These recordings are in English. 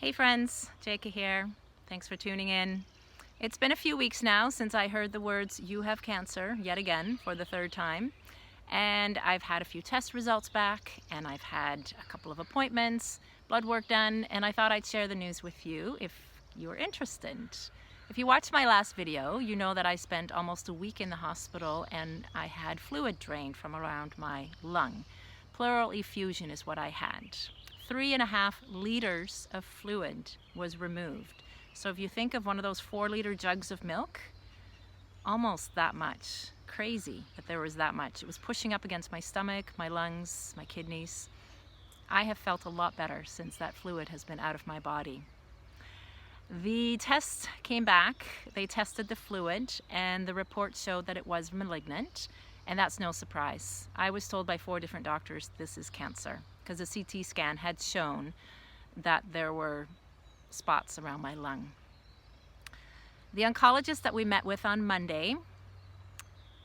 Hey friends, Jake here. Thanks for tuning in. It's been a few weeks now since I heard the words "you have cancer" yet again for the third time. And I've had a few test results back, and I've had a couple of appointments, blood work done, and I thought I'd share the news with you if you're interested. If you watched my last video, you know that I spent almost a week in the hospital and I had fluid drained from around my lung. Pleural effusion is what I had. 3.5 liters of fluid was removed. So if you think of one of those 4-liter jugs of milk, almost that much. Crazy that there was that much. It was pushing up against my stomach, my lungs, my kidneys. I have felt a lot better since that fluid has been out of my body. The tests came back. They tested the fluid and the report showed that it was malignant, and that's no surprise. I was told by 4 different doctors this is cancer because a CT scan had shown that there were spots around my lung. The oncologist that we met with on Monday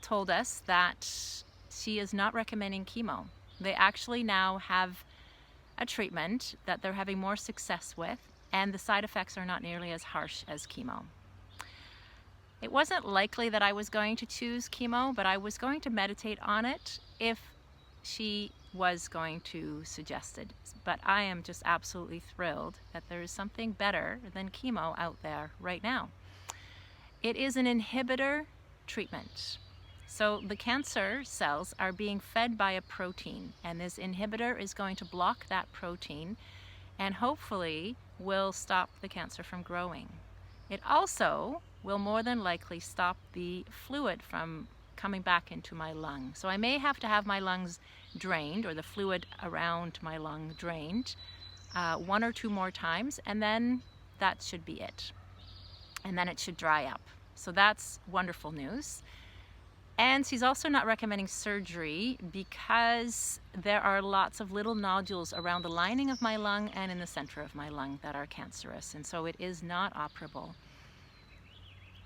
told us that she is not recommending chemo. They actually now have a treatment that they're having more success with, and the side effects are not nearly as harsh as chemo. It wasn't likely that I was going to choose chemo, but I was going to meditate on it if she was going to suggest it. But I am just absolutely thrilled that there is something better than chemo out there right now. It is an inhibitor treatment. So the cancer cells are being fed by a protein, and this inhibitor is going to block that protein and hopefully will stop the cancer from growing. It also will more than likely stop the fluid from coming back into my lung. So I may have to have my lungs drained, or the fluid around my lung drained, 1 or 2 more times, and then that should be it. And then it should dry up. So that's wonderful news. And she's also not recommending surgery because there are lots of little nodules around the lining of my lung and in the center of my lung that are cancerous, and so it is not operable.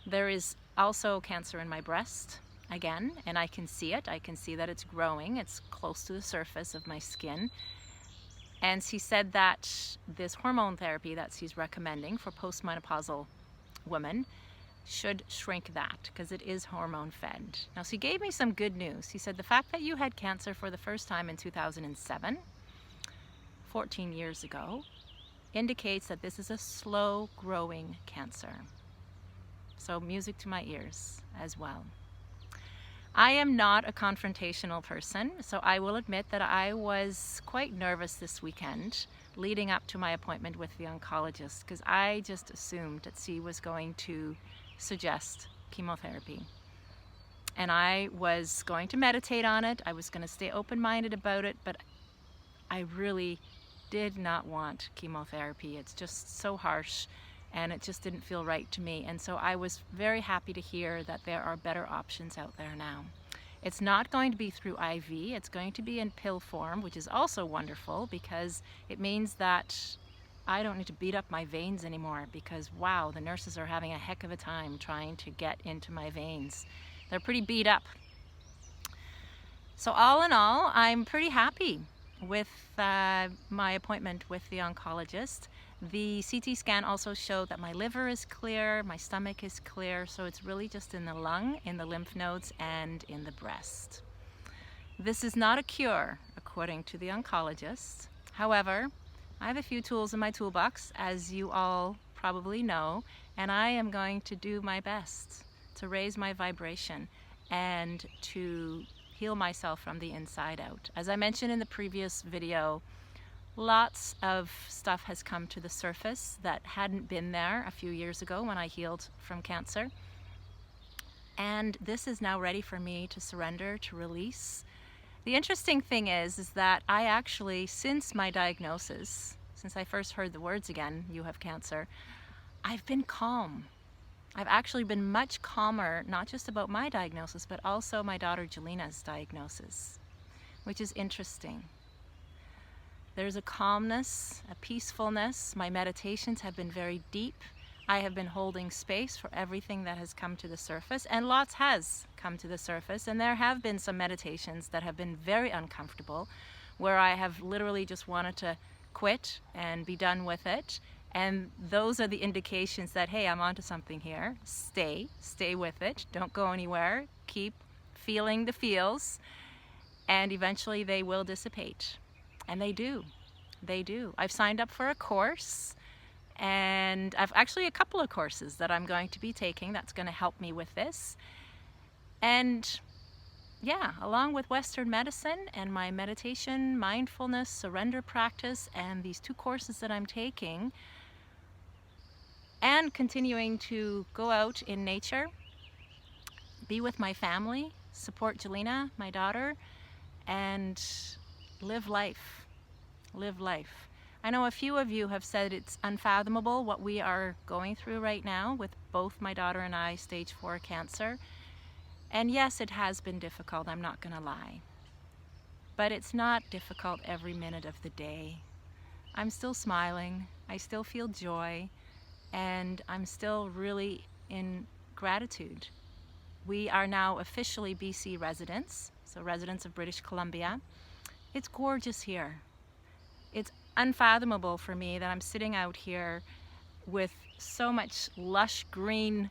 There is also cancer in my breast, again, and I can see it. I can see that it's growing. It's close to the surface of my skin. And she said that this hormone therapy that she's recommending for postmenopausal women should shrink that because it is hormone fed. Now, she gave me some good news. She said the fact that you had cancer for the first time in 2007, 14 years ago, indicates that this is a slow growing cancer. So music to my ears as well. I am not a confrontational person, so I will admit that I was quite nervous this weekend leading up to my appointment with the oncologist because I just assumed that she was going to suggest chemotherapy. And I was going to meditate on it. I was going to stay open-minded about it, but I really did not want chemotherapy. It's just so harsh and it just didn't feel right to me. And so I was very happy to hear that there are better options out there now. It's not going to be through IV, it's going to be in pill form, which is also wonderful because it means that I don't need to beat up my veins anymore because, wow, the nurses are having a heck of a time trying to get into my veins. They're pretty beat up. So all in all, I'm pretty happy with my appointment with the oncologist. The CT scan also showed that my liver is clear, my stomach is clear, so it's really just in the lung, in the lymph nodes, and in the breast. This is not a cure, according to the oncologist. However, I have a few tools in my toolbox, as you all probably know, and I am going to do my best to raise my vibration and to heal myself from the inside out. As I mentioned in the previous video, lots of stuff has come to the surface that hadn't been there a few years ago when I healed from cancer. And this is now ready for me to surrender, to release. The interesting thing is that I actually, since my diagnosis, since I first heard the words again, "you have cancer," I've been calm. I've actually been much calmer, not just about my diagnosis, but also my daughter Jelina's diagnosis, which is interesting. There's a calmness, a peacefulness. My meditations have been very deep. I have been holding space for everything that has come to the surface, and lots has come to the surface, and there have been some meditations that have been very uncomfortable, where I have literally just wanted to quit and be done with it, And those are the indications that, hey, I'm onto something here. Stay with it. Don't go anywhere. Keep feeling the feels, and eventually they will dissipate. And they do. They do. I've signed up for a course, and I've actually a couple of courses that I'm going to be taking that's going to help me with this. And yeah, along with Western medicine and my meditation, mindfulness, surrender practice, and these 2 courses that I'm taking, and continuing to go out in nature, be with my family, support Jelena, my daughter, and live life. Live life. I know a few of you have said it's unfathomable what we are going through right now with both my daughter and I stage 4 cancer. And yes, it has been difficult, I'm not going to lie. But it's not difficult every minute of the day. I'm still smiling, I still feel joy, and I'm still really in gratitude. We are now officially BC residents, so residents of British Columbia. It's gorgeous here. It's unfathomable for me that I'm sitting out here with so much lush green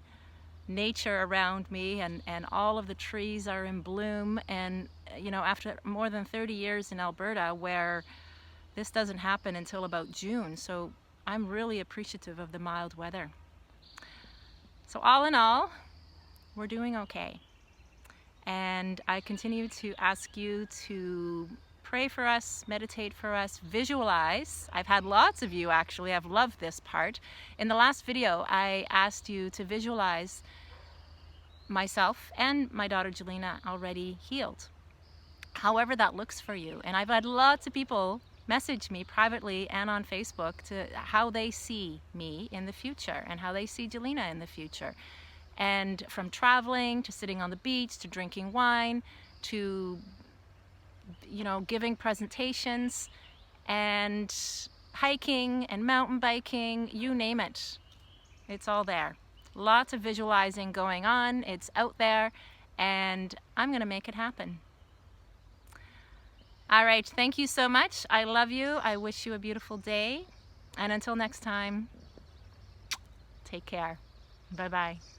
nature around me, and all of the trees are in bloom. And you know, after more than 30 years in Alberta, where this doesn't happen until about June, so I'm really appreciative of the mild weather. So all in all, we're doing okay. And I continue to ask you to pray for us, meditate for us, visualize. I've had lots of you actually, I've loved this part. In the last video, I asked you to visualize myself and my daughter Jelena already healed. However that looks for you. And I've had lots of people message me privately and on Facebook to how they see me in the future and how they see Jelena in the future. And from traveling to sitting on the beach to drinking wine to, you know, giving presentations and hiking and mountain biking, you name it. It's all there. Lots of visualizing going on. It's out there, and I'm going to make it happen. All right, thank you so much. I love you. I wish you a beautiful day. And until next time, take care. Bye-bye.